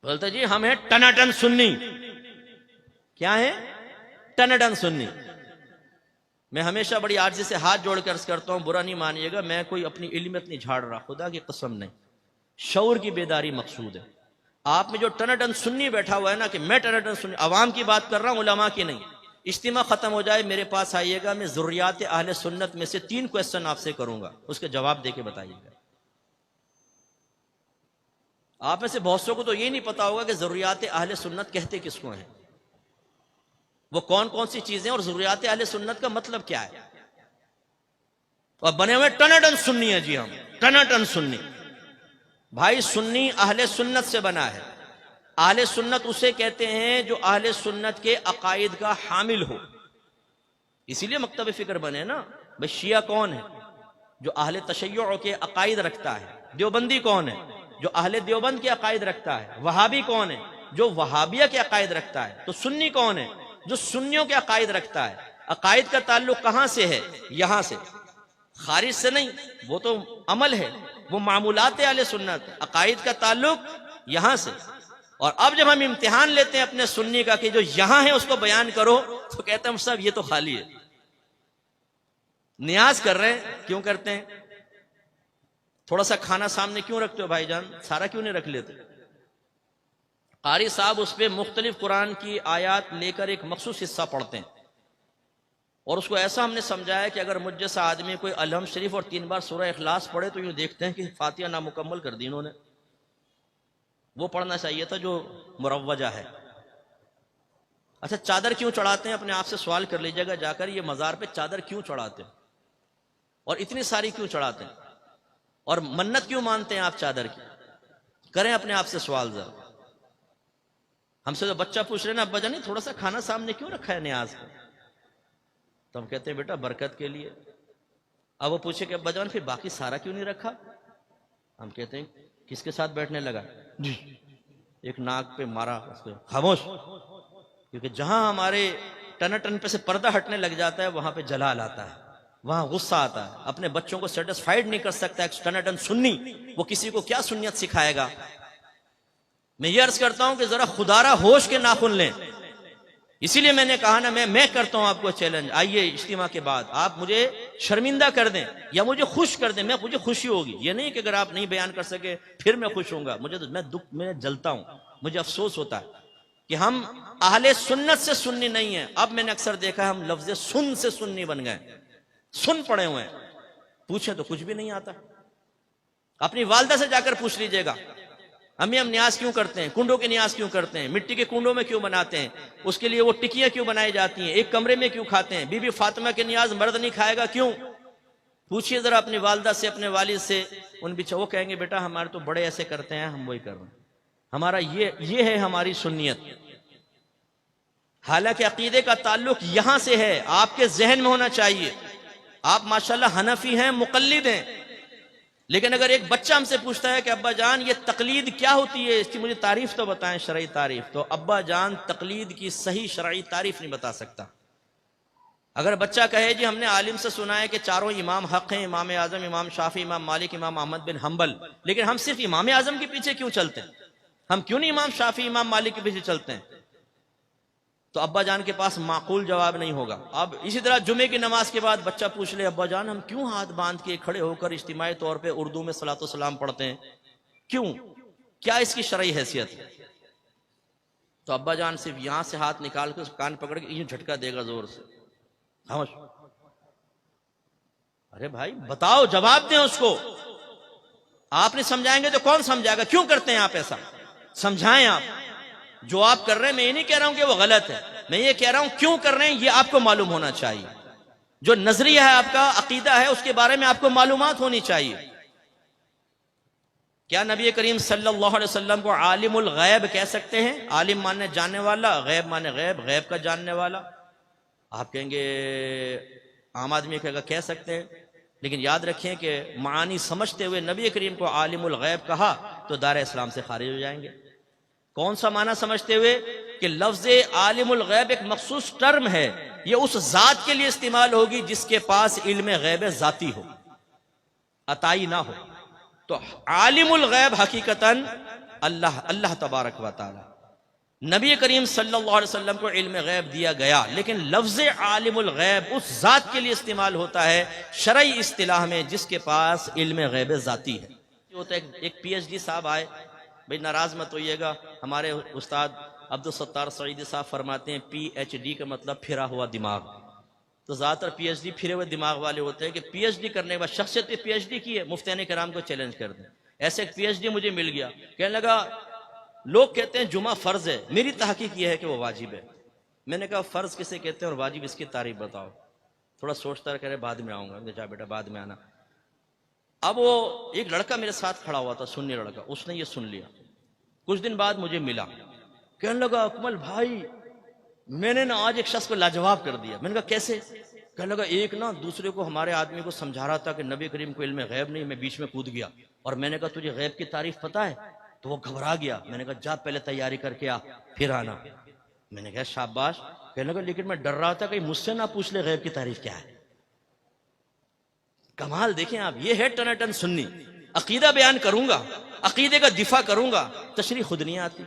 बोलते जी हम हैं टनाटन सुन्नी। क्या है? टनाटन सुन्नी। मैं हमेशा बड़ी आर्जी से हाथ जोड़कर अर्ज करता हूं, बुरा नहीं मानिएगा, मैं कोई अपनी इल्मियत नहीं झाड़ रहा, खुदा की कसम नहीं, शऊर की बेदारी मकसूद है। आप में जो टनाटन सुन्नी बैठा हुआ है ना कि मैं टनाटन सुन्नी, अवाम की बात कर रहा हूं, उलमा की नहीं। इज्तिमा खत्म हो जाए मेरे पास आइएगा, मैं ज़ुर्रियात अहले सुन्नत में से 3 क्वेश्चन आपसे करूंगा, उसके जवाब देके बताइएगा। आप में से बहुत सौ को तो ये नहीं पता होगा कि ज़ुर्रियात अहले सुन्नत कहते किसको हैं, वो कौन कौन सी चीजें, और ज़ुर्रियात अहले सुन्नत का मतलब क्या है। और बने हुए टनाटन सुन्नी है जी, हम टनाटन सुन्नी। भाई सुन्नी अहले सुन्नत से बना है। अहले सुन्नत उसे कहते हैं जो अहले सुन्नत के अकायद का हामिल हो, इसीलिए मकतब फिक्र बने ना। भाई शिया कौन है? जो अहले तशय्युअ के अकायद रखता है। देवबंदी कौन है? जो अहले देवबंद के अकायद रखता है। वहाबी कौन है? जो वहाबिया के अकायद रखता है। तो सुन्नी कौन है? जो सुन्नियों के अकायद रखता है। अकायद का ताल्लुक कहां से है? यहां से, खारिज से नहीं, वो तो अमल है, वो मामूलात अहले सुन्नत। अकायद का ताल्लुक यहां से। और अब जब हम इम्तिहान लेते हैं अपने सुन्नी का कि जो यहां है उसको बयान करो, तो कहते हैं सब ये तो खाली है। नियाज कर रहे हैं, क्यों करते हैं? थोड़ा सा खाना सामने क्यों रखते हो भाईजान, सारा क्यों नहीं रख लेते? कारी साहब उस पर मुख्तलिफ कुरान की आयात लेकर एक मखसूस हिस्सा पढ़ते हैं, और उसको ऐसा हमने समझाया कि अगर मुझ जैसा आदमी कोई अलहम शरीफ और 3 बार सूरह इखलास पढ़े तो यूं देखते हैं कि फातिहा नामुकम्मल कर दी इन्होंने। वो पढ़ना चाहिए था जो मुरव्वजा है। अच्छा, चादर क्यों चढ़ाते हैं? अपने आप से सवाल कर लीजिएगा जाकर, ये मजार पे चादर क्यों चढ़ाते हैं और इतनी सारी क्यों चढ़ाते हैं, और मन्नत क्यों मानते हैं आप चादर की? करें अपने आप से सवाल जरा। हमसे तो बच्चा पूछ रहे ना, अब्बा जानी थोड़ा सा खाना सामने क्यों रखा है न्याज का? तो हम कहते हैं बेटा बरकत के लिए। अब वो पूछे कि अब्बा जान फिर बाकी सारा क्यों नहीं रखा? हम कहते हैं किसके साथ बैठने लगा जी, एक नाक पे मारा उसको, खामोश। क्योंकि जहां हमारे टनाटन पे से पर्दा हटने लग जाता है वहां पे जलाल आता है, वहां गुस्सा आता है। अपने बच्चों को सेटिस्फाइड नहीं कर सकता एक टनाटन सुन्नी, वो किसी को क्या सुन्नियत सिखाएगा। मैं ये अर्ज करता हूं कि जरा खुदारा होश के नाखुन लें। इसीलिए मैंने कहा ना, मैं करता हूं आपको चैलेंज, आइए इज्तिमा के बाद आप मुझे शर्मिंदा कर दें या मुझे खुश कर दें, मुझे खुशी होगी। ये नहीं कि अगर आप नहीं बयान कर सके फिर मैं खुश होऊंगा। मैं जलता हूं, मुझे अफसोस होता है कि हम अहले सुन्नत से सुन्नी नहीं है। अब मैंने अक्सर देखा हम लफ्ज़ सुन से सुन्नी बन गए, सुन पड़े हुए हैं। पूछे तो कुछ भी नहीं आता। अपनी वालदा से जाकर पूछ लीजिएगा, अम्मी हम न्याज क्यों करते हैं, कुंडों के न्याज क्यों करते हैं, मिट्टी के कुंडों में क्यों बनाते हैं, उसके लिए वो टिकियां क्यों बनाई जाती हैं, एक कमरे में क्यों खाते हैं, बीबी फातिमा के न्याज मर्द नहीं खाएगा क्यों? पूछिए जरा अपनी वालदा से, अपने वालिद से। उन बिचा वो कहेंगे बेटा हमारे तो बड़े ऐसे करते हैं, हम वही कर रहे हैं, हमारा ये है हमारी सुन्नियत। हालांकि अकीदे का ताल्लुक यहां से है, आपके जहन में होना चाहिए। आप माशाल्लाह हनफी हैं, मुकल्लिद हैं, लेकिन अगर एक बच्चा हमसे पूछता है कि अब्बा जान ये तकलीद क्या होती है, इसकी मुझे तारीफ तो बताएं, शरई तारीफ, तो अब्बा जान तकलीद की सही शरई तारीफ नहीं बता सकता। अगर बच्चा कहे जी हमने आलिम से सुना है कि चारों इमाम हक हैं, इमाम आजम, इमाम शाफी, इमाम मालिक, इमाम अहमद बिन हम्बल, लेकिन हम सिर्फ इमाम आजम के पीछे क्यों चलते हैं, हम क्यों नहीं इमाम शाफी, इमाम मालिक के पीछे चलते हैं? तो अब्बा जान के पास माकूल जवाब नहीं होगा। अब इसी तरह जुमे की नमाज के बाद बच्चा पूछ ले, अब्बा जान हम क्यों हाथ बांध के खड़े होकर इज्तिमाई तौर पे उर्दू में सलातो सलाम पढ़ते हैं, क्यों, क्या इसकी शरई हैसियत है? तो अब्बा जान सिर्फ यहां से हाथ निकाल के उस कान पकड़ के यूं झटका देगा जोर से, खामोश। अरे भाई बताओ, जवाब दें उसको। आप नहीं समझाएंगे तो कौन समझाएगा? क्यों करते हैं आप ऐसा? समझाएं आप। जो आप कर रहे हैं, मैं ये नहीं कह रहा हूं कि वो गलत है, मैं ये कह रहा हूं क्यों कर रहे हैं ये आपको मालूम होना चाहिए। जो नजरिया है आपका, अकीदा है, उसके बारे में आपको मालूमात होनी चाहिए। क्या नबी करीम सल्लल्लाहु अलैहि वसल्लम को आलिमुल गैब कह सकते हैं? आलिम माने जानने वाला, गैब माने गैब, गैब का जानने वाला। आप कहेंगे, आम आदमी कहेगा कह सकते हैं, लेकिन याद रखें कि मानी समझते हुए नबी करीम को आलिमुल गैब कहा तो दार इस्लाम से खारिज हो जाएंगे। कौन सा माना समझते हुए कि लफ्ज़ आलिमुल गैब एक मखसूस टर्म है, ये उस जात के लिए इस्तेमाल होगी जिसके पास इल्म गैब जाती हो, अताई ना हो। तो आलिमुल गैब हकीकतन अल्लाह अल्लाह तबारक व तआला। नबी करीम सल्लल्लाहु अलैहि वसल्लम को इल्म गैब दिया गया, लेकिन लफ्ज़ आलिमुल गैब उस ज़ात के लिए इस्तेमाल होता है शरई इस्तिलाह में जिसके पास इल्म गैब ज़ाती है। होता है एक PhD साहब आए, भाई नाराज मत होइएगा, हमारे उस्ताद अब्दुल सत्तार सईदी साहब फरमाते हैं PhD का मतलब फिरा हुआ दिमाग। तो ज़्यादातर PhD फिरे हुए दिमाग वाले होते हैं कि PhD करने के बाद शख्सियत PhD की है, मुफ्तियान किराम को चैलेंज कर दें। ऐसे एक PhD मुझे मिल गया, कहने लगा लोग कहते हैं जुमा फर्ज है, मेरी तहकीक यह है कि वो वाजिब है। मैंने कहा फर्ज किसे कहते हैं और वाजिब, इसकी तारीफ बताओ। थोड़ा सोचता रहे, बाद में आऊंगा। जा बेटा बाद में आना। अब वो एक लड़का मेरे साथ खड़ा हुआ था, सुन्नी लड़का, उसने ये सुन लिया। कुछ दिन बाद मुझे मिला, कहने लगा अकमल भाई मैंने ना आज एक शख्स को लाजवाब कर दिया। मैंने कहा कैसे? कहने लगा एक ना दूसरे को, हमारे आदमी को समझा रहा था कि नबी करीम को इल्म गैब नहीं, मैं बीच में कूद गया और मैंने कहा तुझे गैब की तारीफ पता है? तो वो घबरा गया। मैंने कहा जा पहले तैयारी करके आ फिर आना। मैंने कहा शाबाश। कहने लगा लेकिन मैं डर रहा था कहीं मुझसे ना पूछ ले गैब की तारीफ क्या है। कमाल देखें आप, ये है टनाटन सुन्नी। अकीदा बयान करूंगा, अकीदे का दिफा करूंगा, तशरीह खुद नहीं आती।